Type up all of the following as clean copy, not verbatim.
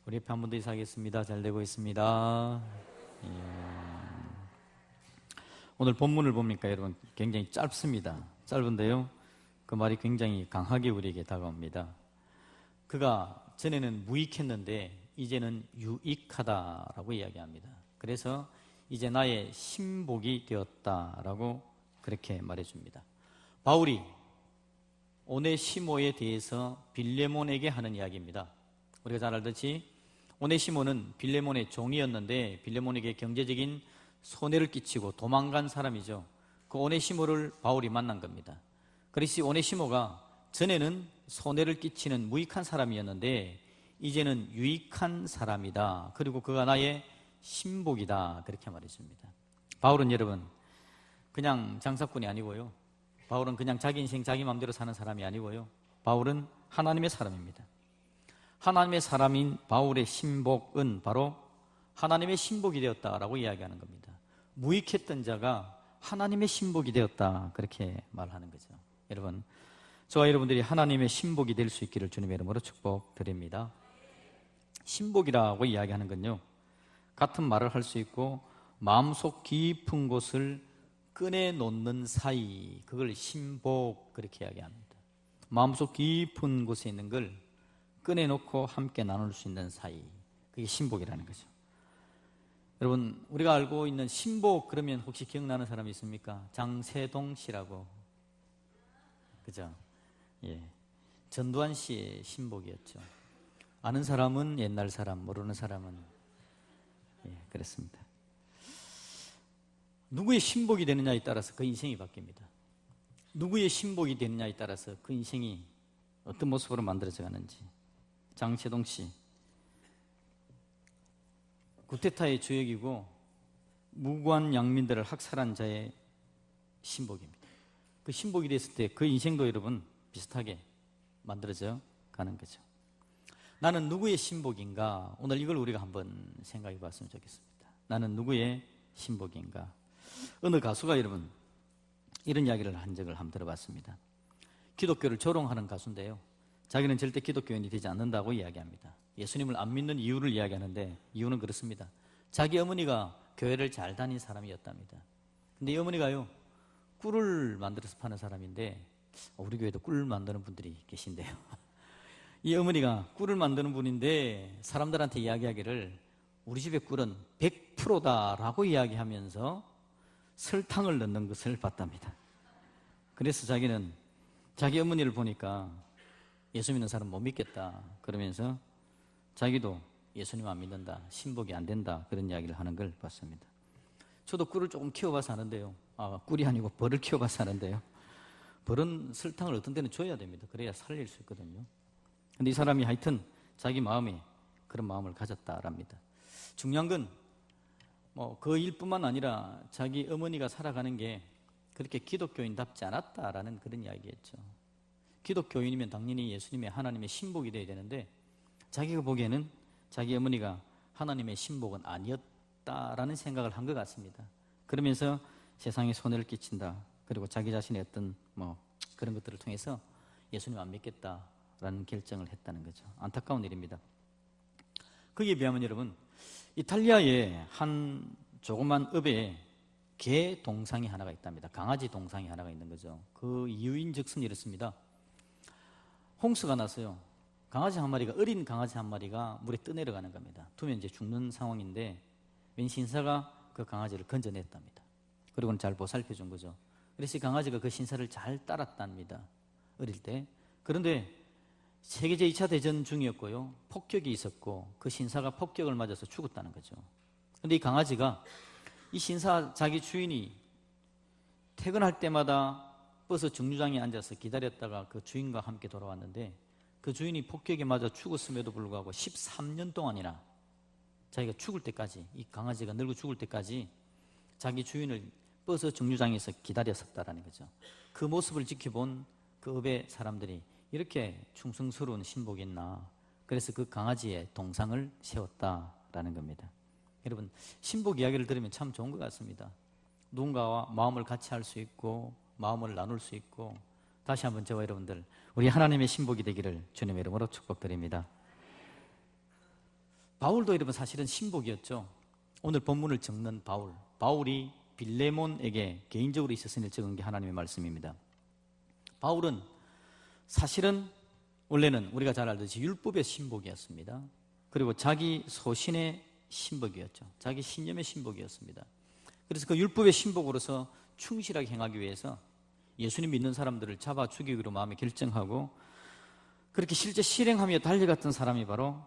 우리 옆에 한 분 더 인사하겠습니다. 잘 되고 있습니다. 예. 오늘 본문을 보니까 여러분 굉장히 짧습니다. 짧은데요, 그 말이 굉장히 강하게 우리에게 다가옵니다. 그가 전에는 무익했는데 이제는 유익하다라고 이야기합니다. 그래서 이제 나의 신복이 되었다라고 그렇게 말해줍니다. 바울이 오네시모에 대해서 빌레몬에게 하는 이야기입니다. 우리가 잘 알듯이 오네시모는 빌레몬의 종이었는데 빌레몬에게 경제적인 손해를 끼치고 도망간 사람이죠. 그 오네시모를 바울이 만난 겁니다. 그래서 오네시모가 전에는 손해를 끼치는 무익한 사람이었는데 이제는 유익한 사람이다. 그리고 그가 나의 신복이다. 그렇게 말해줍니다. 바울은 여러분 그냥 장사꾼이 아니고요, 바울은 그냥 자기 인생 자기 마음대로 사는 사람이 아니고요, 바울은 하나님의 사람입니다. 하나님의 사람인 바울의 신복은 바로 하나님의 신복이 되었다라고 이야기하는 겁니다. 무익했던 자가 하나님의 신복이 되었다, 그렇게 말하는 거죠. 여러분, 저와 여러분들이 하나님의 신복이 될 수 있기를 주님의 이름으로 축복드립니다. 신복이라고 이야기하는 건요, 같은 말을 할 수 있고 마음속 깊은 곳을 꺼내놓는 사이, 그걸 신복, 그렇게 이야기합니다. 마음속 깊은 곳에 있는 걸 꺼내놓고 함께 나눌 수 있는 사이, 그게 신복이라는 거죠. 여러분, 우리가 알고 있는 신복 그러면 혹시 기억나는 사람이 있습니까? 장세동 씨라고, 그죠? 예, 전두환 씨의 신복이었죠. 아는 사람은 옛날 사람, 모르는 사람은 그랬습니다. 누구의 신복이 되느냐에 따라서 그 인생이 바뀝니다. 누구의 신복이 되느냐에 따라서 그 인생이 어떤 모습으로 만들어져 가는지. 장세동 씨, 구테타의 주역이고 무고한 양민들을 학살한 자의 신복입니다. 그 신복이 됐을 때 그 인생도 여러분 비슷하게 만들어져 가는 거죠. 나는 누구의 신복인가? 오늘 이걸 우리가 한번 생각해 봤으면 좋겠습니다. 나는 누구의 신복인가? 어느 가수가 여러분 이런 이야기를 한 적을 한번 들어봤습니다. 기독교를 조롱하는 가수인데요, 자기는 절대 기독교인이 되지 않는다고 이야기합니다. 예수님을 안 믿는 이유를 이야기하는데 이유는 그렇습니다. 자기 어머니가 교회를 잘 다닌 사람이었답니다. 근데 이 어머니가요, 꿀을 만들어서 파는 사람인데 우리 교회도 꿀 만드는 분들이 계신데요, 이 어머니가 꿀을 만드는 분인데 사람들한테 이야기하기를 우리 집의 꿀은 100%다라고 이야기하면서 설탕을 넣는 것을 봤답니다. 그래서 자기는 자기 어머니를 보니까 예수 믿는 사람 못 믿겠다 그러면서 자기도 예수님 안 믿는다, 신복이 안 된다, 그런 이야기를 하는 걸 봤습니다. 저도 꿀을 조금 키워봐서 아는데요, 꿀이 아니고 벌을 키워봐서 아는데요, 벌은 설탕을 어떤 때는 줘야 됩니다. 그래야 살릴 수 있거든요. 근데 이 사람이 하여튼 자기 마음에 그런 마음을 가졌다랍니다. 중요한 건 그 일뿐만 아니라 자기 어머니가 살아가는 게 그렇게 기독교인답지 않았다라는 그런 이야기였죠. 기독교인이면 당연히 예수님의 하나님의 신복이 되어야 되는데 자기가 보기에는 자기 어머니가 하나님의 신복은 아니었다라는 생각을 한 것 같습니다. 그러면서 세상에 손해를 끼친다, 그리고 자기 자신의 어떤 그런 것들을 통해서 예수님 안 믿겠다라는 결정을 했다는 거죠. 안타까운 일입니다. 거기에 비하면 여러분, 이탈리아의 한 조그만 읍에 개 동상이 하나가 있답니다. 강아지 동상이 하나가 있는 거죠. 그 이유인즉슨 이렇습니다. 홍수가 났어요. 강아지 한 마리가, 어린 강아지 한 마리가 물에 떠내려가는 겁니다. 두면 이제 죽는 상황인데 웬 신사가 그 강아지를 건져냈답니다. 그리고는 잘 보살펴 준 거죠. 그래서 이 강아지가 그 신사를 잘 따랐답니다, 어릴 때. 그런데 세계 제2차 대전 중이었고요, 폭격이 있었고 그 신사가 폭격을 맞아서 죽었다는 거죠. 그런데 이 강아지가 이 신사 자기 주인이 퇴근할 때마다 버스 정류장에 앉아서 기다렸다가 그 주인과 함께 돌아왔는데 그 주인이 폭격에 맞아 죽었음에도 불구하고 13년 동안이나 자기가 죽을 때까지, 이 강아지가 늙어 죽을 때까지 자기 주인을 버스 정류장에서 기다렸었다라는 거죠. 그 모습을 지켜본 그 읍의 사람들이 이렇게 충성스러운 신복이 있나, 그래서 그 강아지의 동상을 세웠다라는 겁니다. 여러분, 신복 이야기를 들으면 참 좋은 것 같습니다. 누군가와 마음을 같이 할 수 있고 마음을 나눌 수 있고. 다시 한번 저와 여러분들 우리 하나님의 신복이 되기를 주님의 이름으로 축복드립니다. 바울도 여러분 사실은 신복이었죠. 오늘 본문을 적는 바울이 빌레몬에게 개인적으로 있어서 적은 게 하나님의 말씀입니다. 바울은 사실은 원래는 우리가 잘 알듯이 율법의 신복이었습니다. 그리고 자기 소신의 신복이었죠. 자기 신념의 신복이었습니다. 그래서 그 율법의 신복으로서 충실하게 행하기 위해서 예수님 믿는 사람들을 잡아 죽이기로 마음에 결정하고 그렇게 실제 실행하며 달려갔던 사람이 바로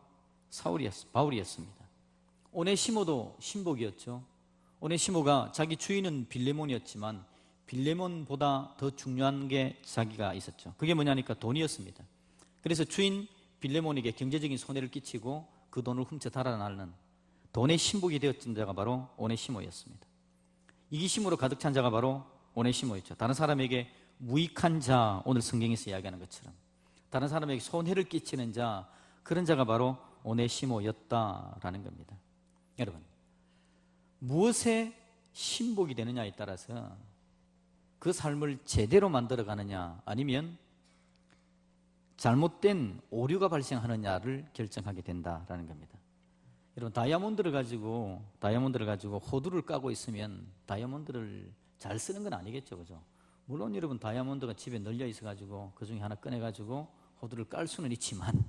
바울이었습니다. 오네시모도 신복이었죠. 오네시모가 자기 주인은 빌레몬이었지만 빌레몬보다 더 중요한 게 자기가 있었죠. 그게 뭐냐니까 돈이었습니다. 그래서 주인 빌레몬에게 경제적인 손해를 끼치고 그 돈을 훔쳐 달아나는 돈의 신복이 되었던 자가 바로 오네시모였습니다. 이기심으로 가득 찬 자가 바로 오네시모였죠. 다른 사람에게 무익한 자, 오늘 성경에서 이야기하는 것처럼 다른 사람에게 손해를 끼치는 자, 그런 자가 바로 오네시모였다라는 겁니다. 여러분, 무엇에 신복이 되느냐에 따라서 그 삶을 제대로 만들어가느냐 아니면 잘못된 오류가 발생하느냐를 결정하게 된다라는 겁니다. 여러분, 다이아몬드를 가지고 호두를 까고 있으면 다이아몬드를 잘 쓰는 건 아니겠죠, 그죠? 물론 여러분 다이아몬드가 집에 널려 있어가지고 그 중에 하나 꺼내가지고 호두를 깔 수는 있지만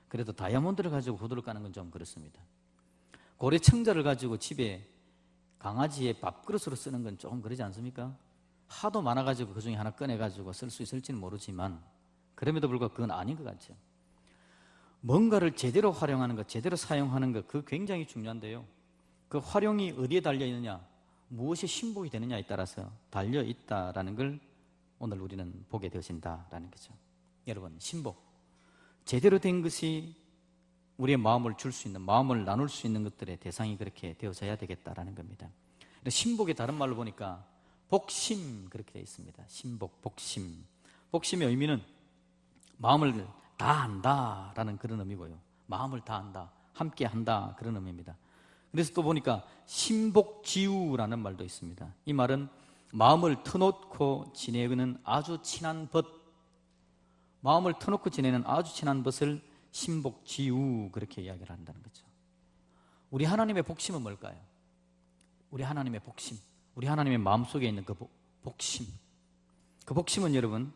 그래도 다이아몬드를 가지고 호두를 까는 건 좀 그렇습니다. 고래청자를 가지고 집에 강아지의 밥그릇으로 쓰는 건 조금 그러지 않습니까? 하도 많아가지고 그 중에 하나 꺼내가지고 쓸 수 있을지는 모르지만 그럼에도 불구하고 그건 아닌 것 같죠. 뭔가를 제대로 활용하는 것, 제대로 사용하는 것, 그거 굉장히 중요한데요. 그 활용이 어디에 달려있느냐, 무엇이 신복이 되느냐에 따라서 달려있다라는 걸 오늘 우리는 보게 되어진다라는 거죠. 여러분, 신복, 제대로 된 것이 우리의 마음을 줄 수 있는, 마음을 나눌 수 있는 것들의 대상이 그렇게 되어져야 되겠다라는 겁니다. 신복의 다른 말로 보니까 복심, 그렇게 되어 있습니다. 신복, 복심. 복심의 의미는 마음을 다한다라는 그런 의미고요. 마음을 다한다, 함께 한다, 그런 의미입니다. 그래서 또 보니까 신복지우라는 말도 있습니다. 이 말은 마음을 터놓고 지내는 아주 친한 벗, 마음을 터놓고 지내는 아주 친한 벗을 신복지우, 그렇게 이야기를 한다는 거죠. 우리 하나님의 복심은 뭘까요? 우리 하나님의 복심, 우리 하나님의 마음속에 있는 그 복심, 그 복심은 여러분,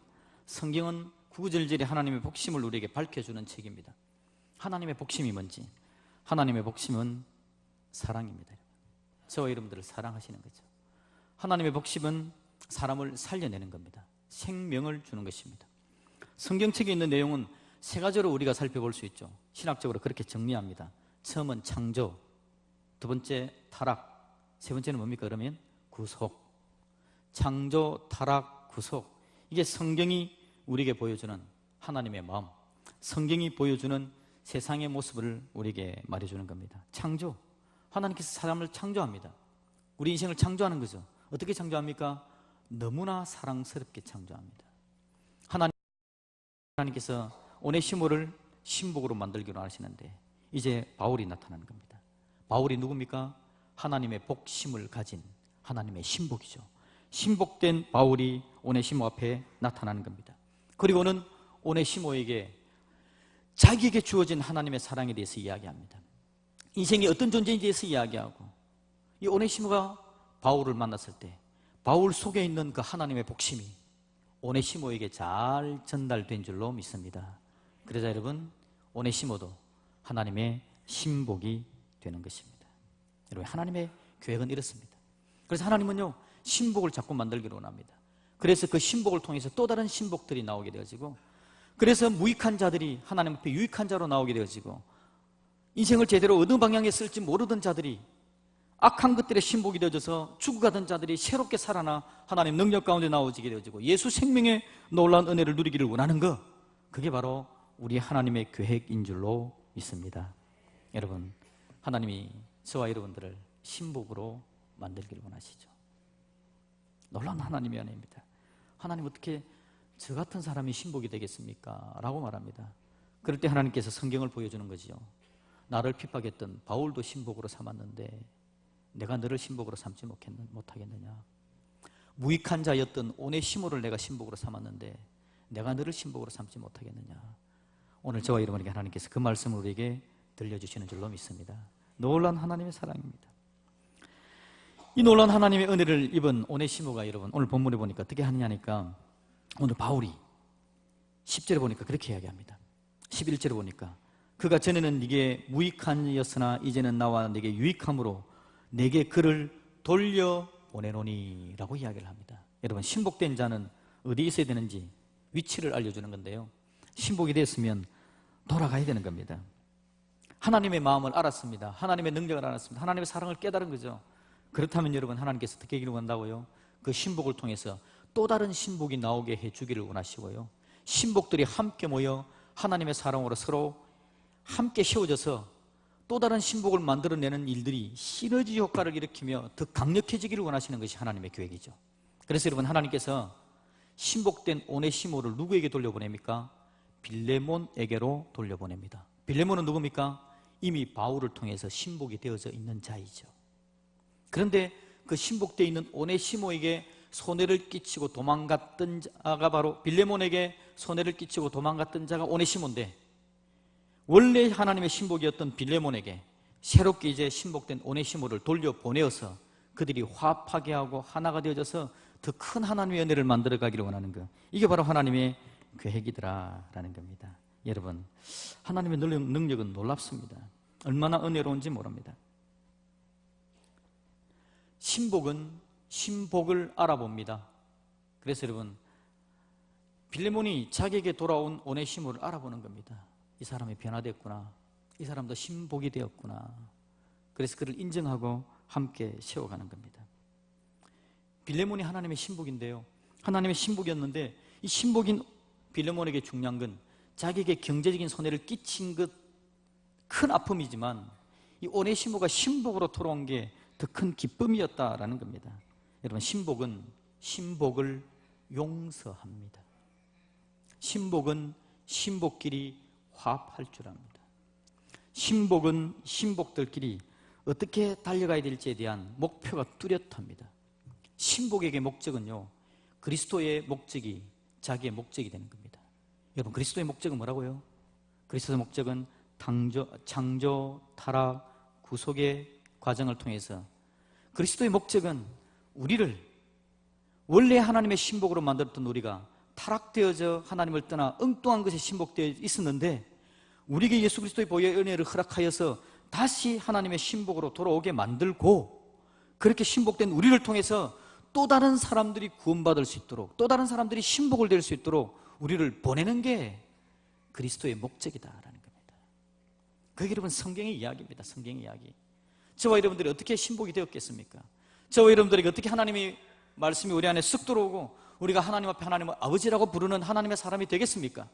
성경은 구구절절히 하나님의 복심을 우리에게 밝혀주는 책입니다. 하나님의 복심이 뭔지, 하나님의 복심은 사랑입니다. 저와 여러분들을 사랑하시는 거죠. 하나님의 복심은 사람을 살려내는 겁니다. 생명을 주는 것입니다. 성경책에 있는 내용은 세 가지로 우리가 살펴볼 수 있죠. 신학적으로 그렇게 정리합니다. 처음은 창조, 두 번째 타락, 세 번째는 뭡니까? 그러면 구속. 창조, 타락, 구속, 이게 성경이 우리에게 보여주는 하나님의 마음, 성경이 보여주는 세상의 모습을 우리에게 말해주는 겁니다. 창조, 하나님께서 사람을 창조합니다. 우리 인생을 창조하는 거죠. 어떻게 창조합니까? 너무나 사랑스럽게 창조합니다. 하나님께서 오네시모를 신복으로 만들기로 하시는데 이제 바울이 나타나는 겁니다. 바울이 누굽니까? 하나님의 복심을 가진 하나님의 신복이죠. 신복된 바울이 오네시모 앞에 나타나는 겁니다. 그리고는 오네시모에게 자기에게 주어진 하나님의 사랑에 대해서 이야기합니다. 인생이 어떤 존재인지에 대해서 이야기하고, 이 오네시모가 바울을 만났을 때 바울 속에 있는 그 하나님의 복심이 오네시모에게 잘 전달된 줄로 믿습니다. 그러자 여러분, 오네시모도 하나님의 신복이 되는 것입니다. 여러분, 하나님의 계획은 이렇습니다. 그래서 하나님은요, 신복을 자꾸 만들기로 원합니다. 그래서 그 신복을 통해서 또 다른 신복들이 나오게 되어지고, 그래서 무익한 자들이 하나님 앞에 유익한 자로 나오게 되어지고, 인생을 제대로 어느 방향에 쓸지 모르던 자들이 악한 것들의 신복이 되어져서 죽어가던 자들이 새롭게 살아나 하나님 능력 가운데 나오게 되어지고 예수 생명의 놀라운 은혜를 누리기를 원하는 것, 그게 바로 우리 하나님의 계획인 줄로 믿습니다. 여러분, 하나님이 저와 여러분들을 신복으로 만들기를 원하시죠. 놀라운 하나님의 은혜입니다. 하나님, 어떻게 저 같은 사람이 신복이 되겠습니까? 라고 말합니다. 그럴 때 하나님께서 성경을 보여주는 거지요. 나를 핍박했던 바울도 신복으로 삼았는데 내가 너를 신복으로 삼지 못하겠느냐? 무익한 자였던 오네시모를 내가 신복으로 삼았는데 내가 너를 신복으로 삼지 못하겠느냐? 오늘 저와 여러분에게 하나님께서 그 말씀을 우리에게 들려주시는 줄로 믿습니다. 놀라운 하나님의 사랑입니다. 이 놀라운 하나님의 은혜를 입은 오네시모가 여러분 오늘 본문에 보니까 어떻게 하느냐니까 오늘 바울이 10절에 보니까 그렇게 이야기합니다. 11절에 보니까 그가 전에는 네게 무익한 이였으나 이제는 나와 네게 유익함으로 내게 그를 돌려보내노니 라고 이야기를 합니다. 여러분 신복된 자는 어디에 있어야 되는지 위치를 알려주는 건데요, 신복이 됐으면 돌아가야 되는 겁니다. 하나님의 마음을 알았습니다. 하나님의 능력을 알았습니다. 하나님의 사랑을 깨달은 거죠. 그렇다면 여러분 하나님께서 어떻게 하기를 원한다고요? 그 신복을 통해서 또 다른 신복이 나오게 해주기를 원하시고요, 신복들이 함께 모여 하나님의 사랑으로 서로 함께 세워져서 또 다른 신복을 만들어내는 일들이 시너지 효과를 일으키며 더 강력해지기를 원하시는 것이 하나님의 계획이죠. 그래서 여러분 하나님께서 신복된 오네시모를 누구에게 돌려보냅니까? 빌레몬에게로 돌려보냅니다. 빌레몬은 누굽니까? 이미 바울을 통해서 신복이 되어져 있는 자이죠. 그런데 그 신복되어 있는 오네시모에게 손해를 끼치고 도망갔던 자가 바로 빌레몬에게 손해를 끼치고 도망갔던 자가 오네시모인데, 원래 하나님의 신복이었던 빌레몬에게 새롭게 이제 신복된 오네시모를 돌려보내어서 그들이 화합하게 하고 하나가 되어져서 더 큰 하나님의 은혜를 만들어 가기를 원하는 것, 이게 바로 하나님의 계획이더라라는 겁니다. 여러분 하나님의 능력은 놀랍습니다. 얼마나 은혜로운지 모릅니다. 신복은 신복을 알아봅니다. 그래서 여러분 빌레몬이 자기에게 돌아온 오네시모를 알아보는 겁니다. 이 사람이 변화됐구나, 이 사람도 신복이 되었구나. 그래서 그를 인정하고 함께 세워가는 겁니다. 빌레몬이 하나님의 신복인데요, 하나님의 신복이었는데 이 신복인 빌레몬에게 중요한 건 자기에게 경제적인 손해를 끼친 것 큰 아픔이지만 이 오네시모가 신복으로 돌아온 게 더 큰 기쁨이었다라는 겁니다. 여러분 신복은 신복을 용서합니다. 신복은 신복끼리 화합할 줄 압니다. 신복은 신복들끼리 어떻게 달려가야 될지에 대한 목표가 뚜렷합니다. 신복에게 목적은요, 그리스도의 목적이 자기의 목적이 되는 겁니다. 여러분 그리스도의 목적은 뭐라고요? 그리스도의 목적은 창조, 타락, 구속의 과정을 통해서 그리스도의 목적은 우리를 원래 하나님의 신복으로 만들었던 우리가 타락되어져 하나님을 떠나 엉뚱한 것에 신복되어 있었는데 우리에게 예수 그리스도의 보혈의 은혜를 허락하여서 다시 하나님의 신복으로 돌아오게 만들고, 그렇게 신복된 우리를 통해서 또 다른 사람들이 구원받을 수 있도록, 또 다른 사람들이 신복을 될 수 있도록 우리를 보내는 게 그리스도의 목적이다라는 겁니다. 그게 여러분 성경의 이야기입니다. 성경의 이야기. 저와 여러분들이 어떻게 신복이 되었겠습니까? 저와 여러분들에게 어떻게 하나님의 말씀이 우리 안에 쓱 들어오고 우리가 하나님 앞에 하나님을 아버지라고 부르는 하나님의 사람이 되겠습니까?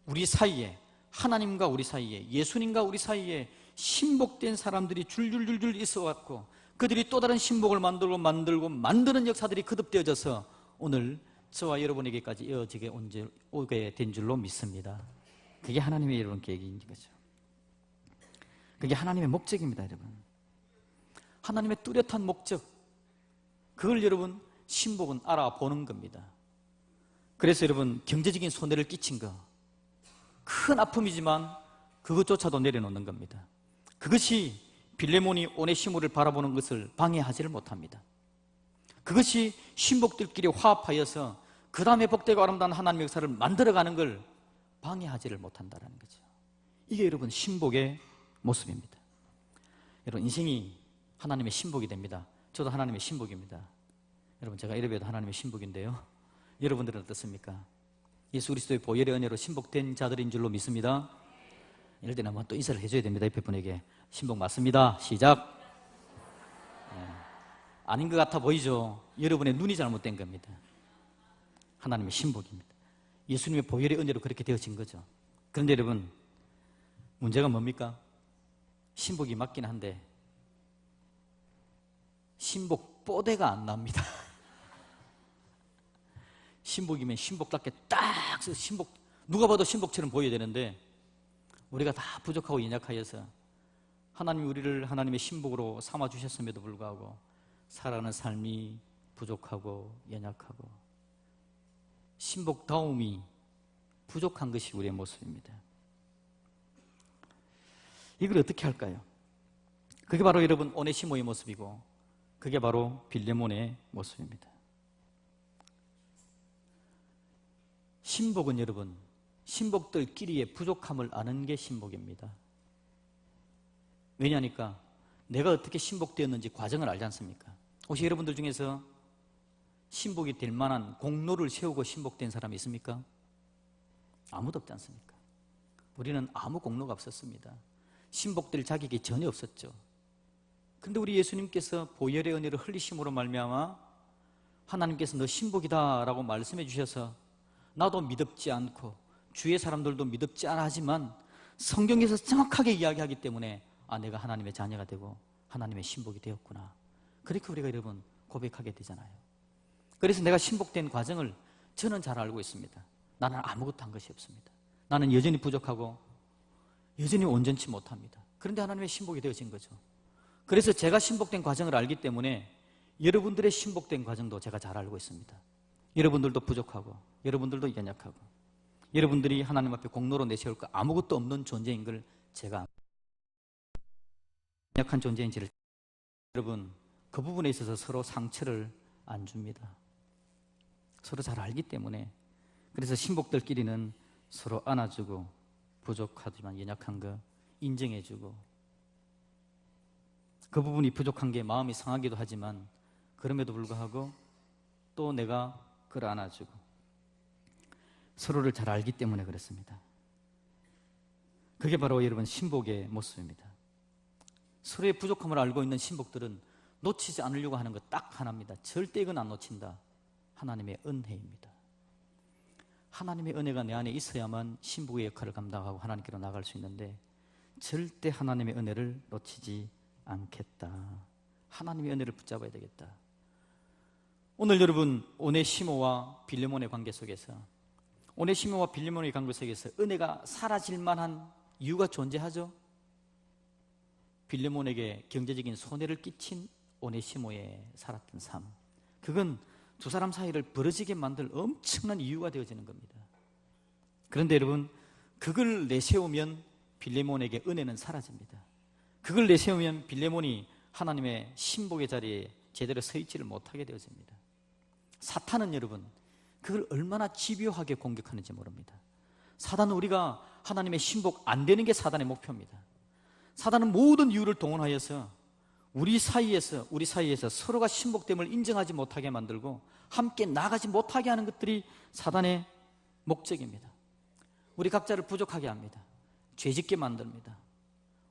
우리 사이에, 하나님과 우리 사이에, 예수님과 우리 사이에 신복된 사람들이 줄줄줄줄 있어왔고 그들이 또 다른 신복을 만드는 역사들이 거듭되어져서 오늘 저와 여러분에게까지 이어지게 오게 된 줄로 믿습니다. 그게 하나님의 여러분 계획인 거죠. 그게 하나님의 목적입니다. 여러분 하나님의 뚜렷한 목적, 그걸 여러분 신복은 알아보는 겁니다. 그래서 여러분 경제적인 손해를 끼친 거, 큰 아픔이지만 그것조차도 내려놓는 겁니다. 그것이 빌레몬이 오네시모를 바라보는 것을 방해하지를 못합니다. 그것이 신복들끼리 화합하여서 그 다음에 복되고 아름다운 하나님의 역사를 만들어가는 걸 방해하지를 못한다는 거죠. 이게 여러분 신복의 모습입니다. 여러분 인생이 하나님의 신복이 됩니다. 저도 하나님의 신복입니다. 여러분 제가 이래봬도 하나님의 신복인데요, 여러분들은 어떻습니까? 예수 그리스도의 보혈의 은혜로 신복된 자들인 줄로 믿습니다. 이럴 때는 한번 또 인사를 해줘야 됩니다. 옆에 분에게 신복 맞습니다. 시작. 아닌 것 같아 보이죠? 여러분의 눈이 잘못된 겁니다. 하나님의 신복입니다. 예수님의 보혈의 은혜로 그렇게 되어진 거죠. 그런데 여러분 문제가 뭡니까? 신복이 맞긴 한데 신복 뽀대가 안 납니다. 신복이면 신복답게 딱 신복, 누가 봐도 신복처럼 보여야 되는데 우리가 다 부족하고 연약하여서 하나님이 우리를 하나님의 신복으로 삼아주셨음에도 불구하고 살아가는 삶이 부족하고 연약하고 신복다움이 부족한 것이 우리의 모습입니다. 이걸 어떻게 할까요? 그게 바로 여러분 오네시모의 모습이고 그게 바로 빌레몬의 모습입니다. 신복은 여러분 신복들끼리의 부족함을 아는 게 신복입니다. 왜냐하니까 내가 어떻게 신복되었는지 과정을 알지 않습니까? 혹시 여러분들 중에서 신복이 될 만한 공로를 세우고 신복된 사람이 있습니까? 아무도 없지 않습니까? 우리는 아무 공로가 없었습니다. 신복될 자격이 전혀 없었죠. 그런데 우리 예수님께서 보혈의 은혜를 흘리심으로 말미암아 하나님께서 너 신복이다 라고 말씀해 주셔서 나도 믿었지 않고 주위의 사람들도 믿었지 않아 하지만 성경에서 정확하게 이야기하기 때문에 내가 하나님의 자녀가 되고 하나님의 신복이 되었구나, 그렇게 우리가 여러분 고백하게 되잖아요. 그래서 내가 신복된 과정을 저는 잘 알고 있습니다. 나는 아무것도 한 것이 없습니다. 나는 여전히 부족하고 여전히 온전치 못합니다. 그런데 하나님의 신복이 되어진 거죠. 그래서 제가 신복된 과정을 알기 때문에 여러분들의 신복된 과정도 제가 잘 알고 있습니다. 여러분들도 부족하고 여러분들도 연약하고 여러분들이 하나님 앞에 공로로 내세울 거 아무것도 없는 존재인 걸 제가 연약한 존재인지를 여러분 그 부분에 있어서 서로 상처를 안 줍니다. 서로 잘 알기 때문에. 그래서 신복들끼리는 서로 안아주고 부족하지만 연약한 거 인정해주고 그 부분이 부족한 게 마음이 상하기도 하지만 그럼에도 불구하고 또 내가 그를 안아주고 서로를 잘 알기 때문에 그렇습니다. 그게 바로 여러분 신복의 모습입니다. 서로의 부족함을 알고 있는 신복들은 놓치지 않으려고 하는 것 딱 하나입니다. 절대 이건 안 놓친다. 하나님의 은혜입니다. 하나님의 은혜가 내 안에 있어야만 신복의 역할을 감당하고 하나님께로 나갈 수 있는데 절대 하나님의 은혜를 놓치지 않겠다. 하나님의 은혜를 붙잡아야 되겠다. 오늘 여러분 오네시모와 빌레몬의 관계 속에서 오네시모와 빌레몬의 관계 속에서 은혜가 사라질 만한 이유가 존재하죠. 빌레몬에게 경제적인 손해를 끼친 오네시모의 살았던 삶, 그건 두 사람 사이를 벌어지게 만들 엄청난 이유가 되어지는 겁니다. 그런데 여러분 그걸 내세우면 빌레몬에게 은혜는 사라집니다. 그걸 내세우면 빌레몬이 하나님의 신복의 자리에 제대로 서 있지를 못하게 되어집니다. 사탄은 여러분 그걸 얼마나 집요하게 공격하는지 모릅니다. 사단은 우리가 하나님의 신복 안 되는 게 사단의 목표입니다. 사단은 모든 이유를 동원하여서 우리 사이에서 서로가 신복됨을 인정하지 못하게 만들고 함께 나가지 못하게 하는 것들이 사단의 목적입니다. 우리 각자를 부족하게 합니다. 죄짓게 만듭니다.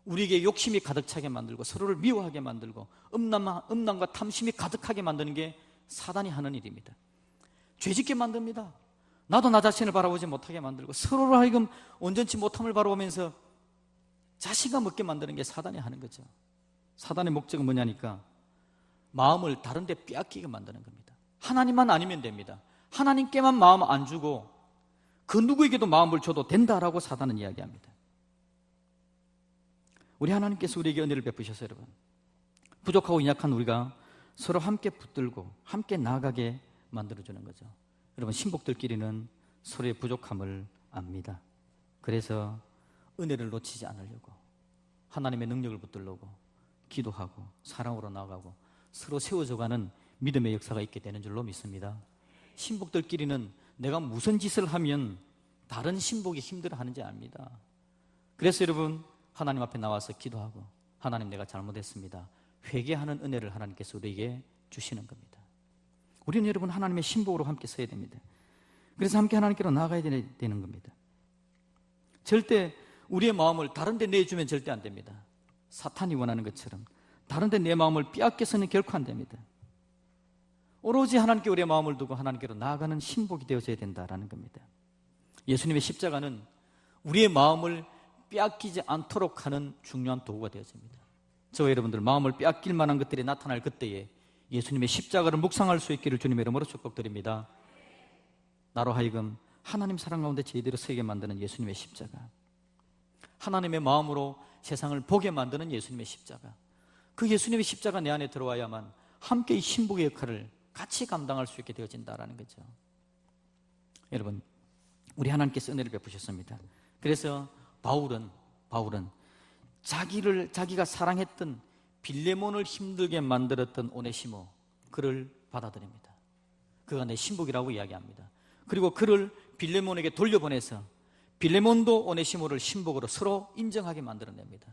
우리에게 욕심이 가득 차게 만들고 서로를 미워하게 만들고 음란과 탐심이 가득하게 만드는 게 사단이 하는 일입니다. 죄짓게 만듭니다. 나도 나 자신을 바라보지 못하게 만들고 서로를 하여금 온전치 못함을 바라보면서 자신감 없게 만드는 게 사단이 하는 거죠. 사단의 목적은 뭐냐니까 마음을 다른 데 빼앗기게 만드는 겁니다. 하나님만 아니면 됩니다. 하나님께만 마음 안 주고 그 누구에게도 마음을 줘도 된다라고 사단은 이야기합니다. 우리 하나님께서 우리에게 은혜를 베푸셔서 여러분 부족하고 연약한 우리가 서로 함께 붙들고 함께 나아가게 만들어주는 거죠. 여러분 신복들끼리는 서로의 부족함을 압니다. 그래서 은혜를 놓치지 않으려고 하나님의 능력을 붙들려고 기도하고 사랑으로 나아가고 서로 세워져가는 믿음의 역사가 있게 되는 줄로 믿습니다. 신복들끼리는 내가 무슨 짓을 하면 다른 신복이 힘들어하는지 압니다. 그래서 여러분 하나님 앞에 나와서 기도하고 하나님 내가 잘못했습니다. 회개하는 은혜를 하나님께서 우리에게 주시는 겁니다. 우리는 여러분 하나님의 신복으로 함께 서야 됩니다. 그래서 함께 하나님께로 나아가야 되는 겁니다. 절대 우리의 마음을 다른 데 내주면 절대 안 됩니다. 사탄이 원하는 것처럼 다른 데 내 마음을 빼앗겨서는 결코 안 됩니다. 오로지 하나님께 우리의 마음을 두고 하나님께로 나아가는 신복이 되어져야 된다라는 겁니다. 예수님의 십자가는 우리의 마음을 빼앗기지 않도록 하는 중요한 도구가 되어집니다. 저와 여러분들 마음을 빼앗길 만한 것들이 나타날 그때에 예수님의 십자가를 묵상할 수 있기를 주님의 이름으로 축복드립니다. 나로 하여금 하나님 사랑 가운데 제대로 서게 만드는 예수님의 십자가, 하나님의 마음으로 세상을 보게 만드는 예수님의 십자가, 그 예수님의 십자가 내 안에 들어와야만 함께 이 신복의 역할을 같이 감당할 수 있게 되어진다라는 거죠. 여러분 우리 하나님께서 은혜를 베푸셨습니다. 그래서 바울은 자기가 사랑했던 빌레몬을 힘들게 만들었던 오네시모, 그를 받아들입니다. 그가 내 신복이라고 이야기합니다. 그리고 그를 빌레몬에게 돌려보내서 빌레몬도 오네시모를 신복으로 서로 인정하게 만들어냅니다.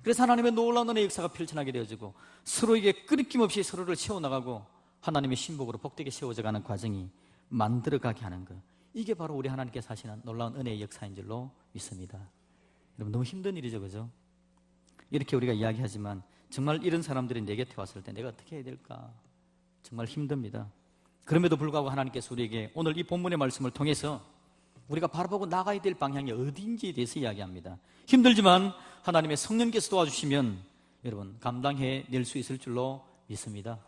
그래서 하나님의 놀라운 은혜의 역사가 펼쳐나게 되어지고 서로에게 끊임없이 서로를 세워나가고 하나님의 신복으로 복되게 세워져가는 과정이 만들어가게 하는 것, 이게 바로 우리 하나님께서 하시는 놀라운 은혜의 역사인 줄로 믿습니다. 여러분, 너무 힘든 일이죠, 그죠? 이렇게 우리가 이야기하지만 정말 이런 사람들이 내 곁에 왔을 때 내가 어떻게 해야 될까? 정말 힘듭니다. 그럼에도 불구하고 하나님께서 우리에게 오늘 이 본문의 말씀을 통해서 우리가 바라보고 나가야 될 방향이 어디인지에 대해서 이야기합니다. 힘들지만 하나님의 성령께서 도와주시면 여러분 감당해낼 수 있을 줄로 믿습니다.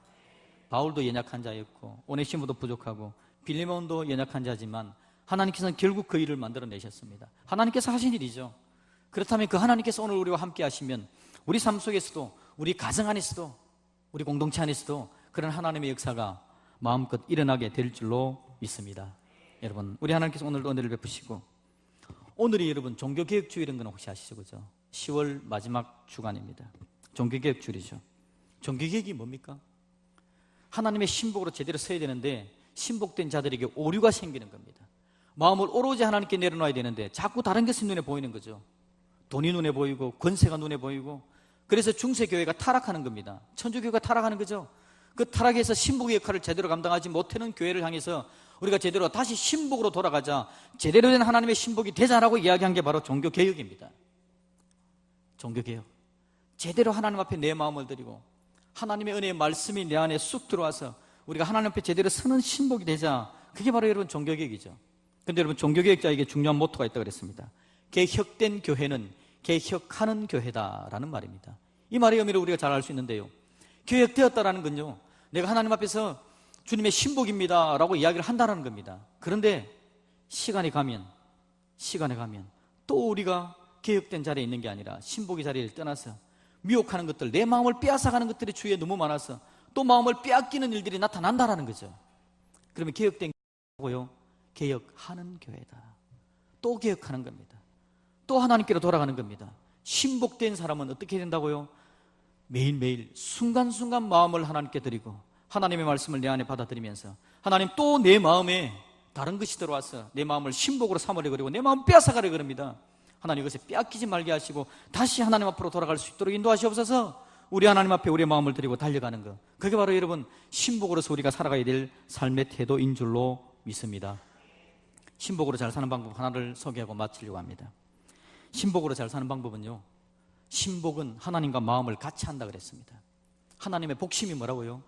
바울도 연약한 자였고 오네시모도 부족하고 빌레몬도 연약한 자지만 하나님께서는 결국 그 일을 만들어내셨습니다. 하나님께서 하신 일이죠. 그렇다면 그 하나님께서 오늘 우리와 함께 하시면 우리 삶 속에서도, 우리 가정 안에서도, 우리 공동체 안에서도 그런 하나님의 역사가 마음껏 일어나게 될 줄로 믿습니다. 여러분, 우리 하나님께서 오늘도 은혜를 베푸시고, 오늘이 여러분 종교개혁주일인 건 혹시 아시죠? 그죠? 10월 마지막 주간입니다. 종교개혁주일이죠. 종교개혁이 뭡니까? 하나님의 신복으로 제대로 서야 되는데 신복된 자들에게 오류가 생기는 겁니다. 마음을 오로지 하나님께 내려놔야 되는데 자꾸 다른 것이 눈에 보이는 거죠. 돈이 눈에 보이고 권세가 눈에 보이고, 그래서 중세교회가 타락하는 겁니다. 천주교회가 타락하는 거죠. 그 타락에서 신복의 역할을 제대로 감당하지 못하는 교회를 향해서 우리가 제대로 다시 신복으로 돌아가자, 제대로 된 하나님의 신복이 되자라고 이야기한 게 바로 종교개혁입니다. 종교개혁. 제대로 하나님 앞에 내 마음을 드리고 하나님의 은혜의 말씀이 내 안에 쑥 들어와서 우리가 하나님 앞에 제대로 서는 신복이 되자, 그게 바로 여러분 종교개혁이죠. 근데 여러분 종교개혁자에게 중요한 모토가 있다고 그랬습니다. 개혁된 교회는 개혁하는 교회다라는 말입니다. 이 말의 의미를 우리가 잘 알 수 있는데요, 개혁되었다라는 건요, 내가 하나님 앞에서 주님의 신복입니다 라고 이야기를 한다는 겁니다. 그런데 시간이 가면 또 우리가 개혁된 자리에 있는 게 아니라 신복의 자리를 떠나서 미혹하는 것들, 내 마음을 빼앗아가는 것들이 주위에 너무 많아서 또 마음을 빼앗기는 일들이 나타난다는 거죠. 그러면 개혁된 교회고요, 개혁하는 교회다. 또 개혁하는 겁니다. 또 하나님께로 돌아가는 겁니다. 신복된 사람은 어떻게 된다고요? 매일매일 순간순간 마음을 하나님께 드리고 하나님의 말씀을 내 안에 받아들이면서 하나님, 또 내 마음에 다른 것이 들어와서 내 마음을 신복으로 삼으려고 그러고 내 마음을 빼앗아가려고 합니다. 하나님, 이것에 빼앗기지 말게 하시고 다시 하나님 앞으로 돌아갈 수 있도록 인도하시옵소서. 우리 하나님 앞에 우리의 마음을 드리고 달려가는 것, 그게 바로 여러분 신복으로서 우리가 살아가야 될 삶의 태도인 줄로 믿습니다. 신복으로 잘 사는 방법 하나를 소개하고 마치려고 합니다. 신복으로 잘 사는 방법은요, 신복은 하나님과 마음을 같이 한다 그랬습니다. 하나님의 복심이 뭐라고요?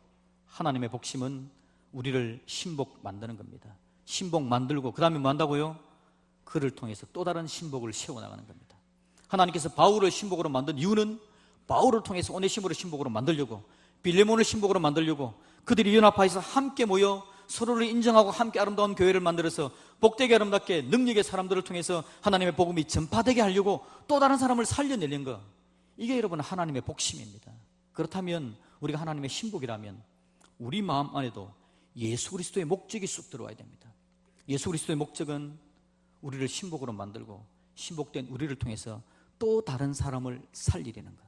하나님의 복심은 우리를 신복 만드는 겁니다. 신복 만들고 그 다음에 뭐 한다고요? 그를 통해서 또 다른 신복을 세워나가는 겁니다. 하나님께서 바울을 신복으로 만든 이유는 바울을 통해서 오네시모를 신복으로 만들려고, 빌레몬을 신복으로 만들려고, 그들이 연합하여서 함께 모여 서로를 인정하고 함께 아름다운 교회를 만들어서 복되게 아름답게 능력의 사람들을 통해서 하나님의 복음이 전파되게 하려고 또 다른 사람을 살려내는 것, 이게 여러분 하나님의 복심입니다. 그렇다면 우리가 하나님의 신복이라면 우리 마음 안에도 예수 그리스도의 목적이 쑥 들어와야 됩니다. 예수 그리스도의 목적은 우리를 신복으로 만들고 신복된 우리를 통해서 또 다른 사람을 살리려는 것,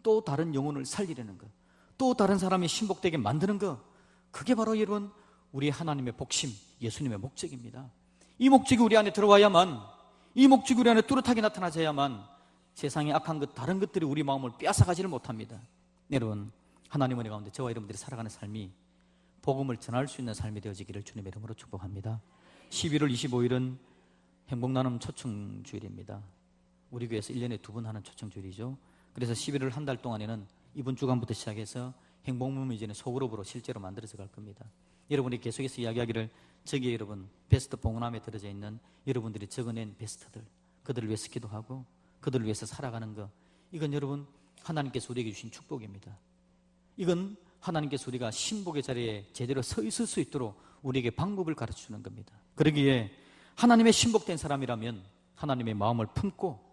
또 다른 영혼을 살리려는 것, 또 다른 사람이 신복되게 만드는 것, 그게 바로 여러분 우리 하나님의 복심, 예수님의 목적입니다. 이 목적이 우리 안에 들어와야만, 이 목적이 우리 안에 뚜렷하게 나타나져야만 세상의 악한 것, 다른 것들이 우리 마음을 빼앗아가지를 못합니다. 여러분, 하나님 은혜 가운데 저와 여러분들이 살아가는 삶이 복음을 전할 수 있는 삶이 되어지기를 주님의 이름으로 축복합니다. 11월 25일은 행복나눔 초청주일입니다. 우리 교회에서 1년에 2번 하는 초청주일이죠. 그래서 11월 한 달 동안에는 이번 주간부터 시작해서 행복문미제는 소그룹으로 실제로 만들어서 갈 겁니다. 여러분이 계속해서 이야기하기를, 저기에 여러분 베스트 봉헌함에 들어져 있는 여러분들이 적어낸 베스트들, 그들을 위해서 기도하고 그들을 위해서 살아가는 것, 이건 여러분 하나님께서 우리에게 주신 축복입니다. 이건 하나님께서 우리가 신복의 자리에 제대로 서 있을 수 있도록 우리에게 방법을 가르쳐주는 겁니다. 그러기에 하나님의 신복된 사람이라면 하나님의 마음을 품고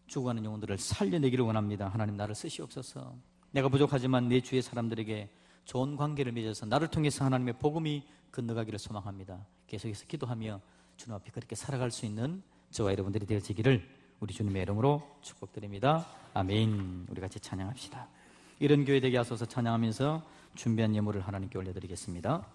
죽어가는 영혼들을 살려내기를 원합니다. 하나님, 나를 쓰시옵소서. 내가 부족하지만 내 주위의 사람들에게 좋은 관계를 맺어서 나를 통해서 하나님의 복음이 건너가기를 소망합니다. 계속해서 기도하며 주님 앞에 그렇게 살아갈 수 있는 저와 여러분들이 되어지기를 우리 주님의 이름으로 축복드립니다. 아멘. 우리 같이 찬양합시다. 이런 교회 되게 하소서 찬양하면서 준비한 예물을 하나님께 올려드리겠습니다.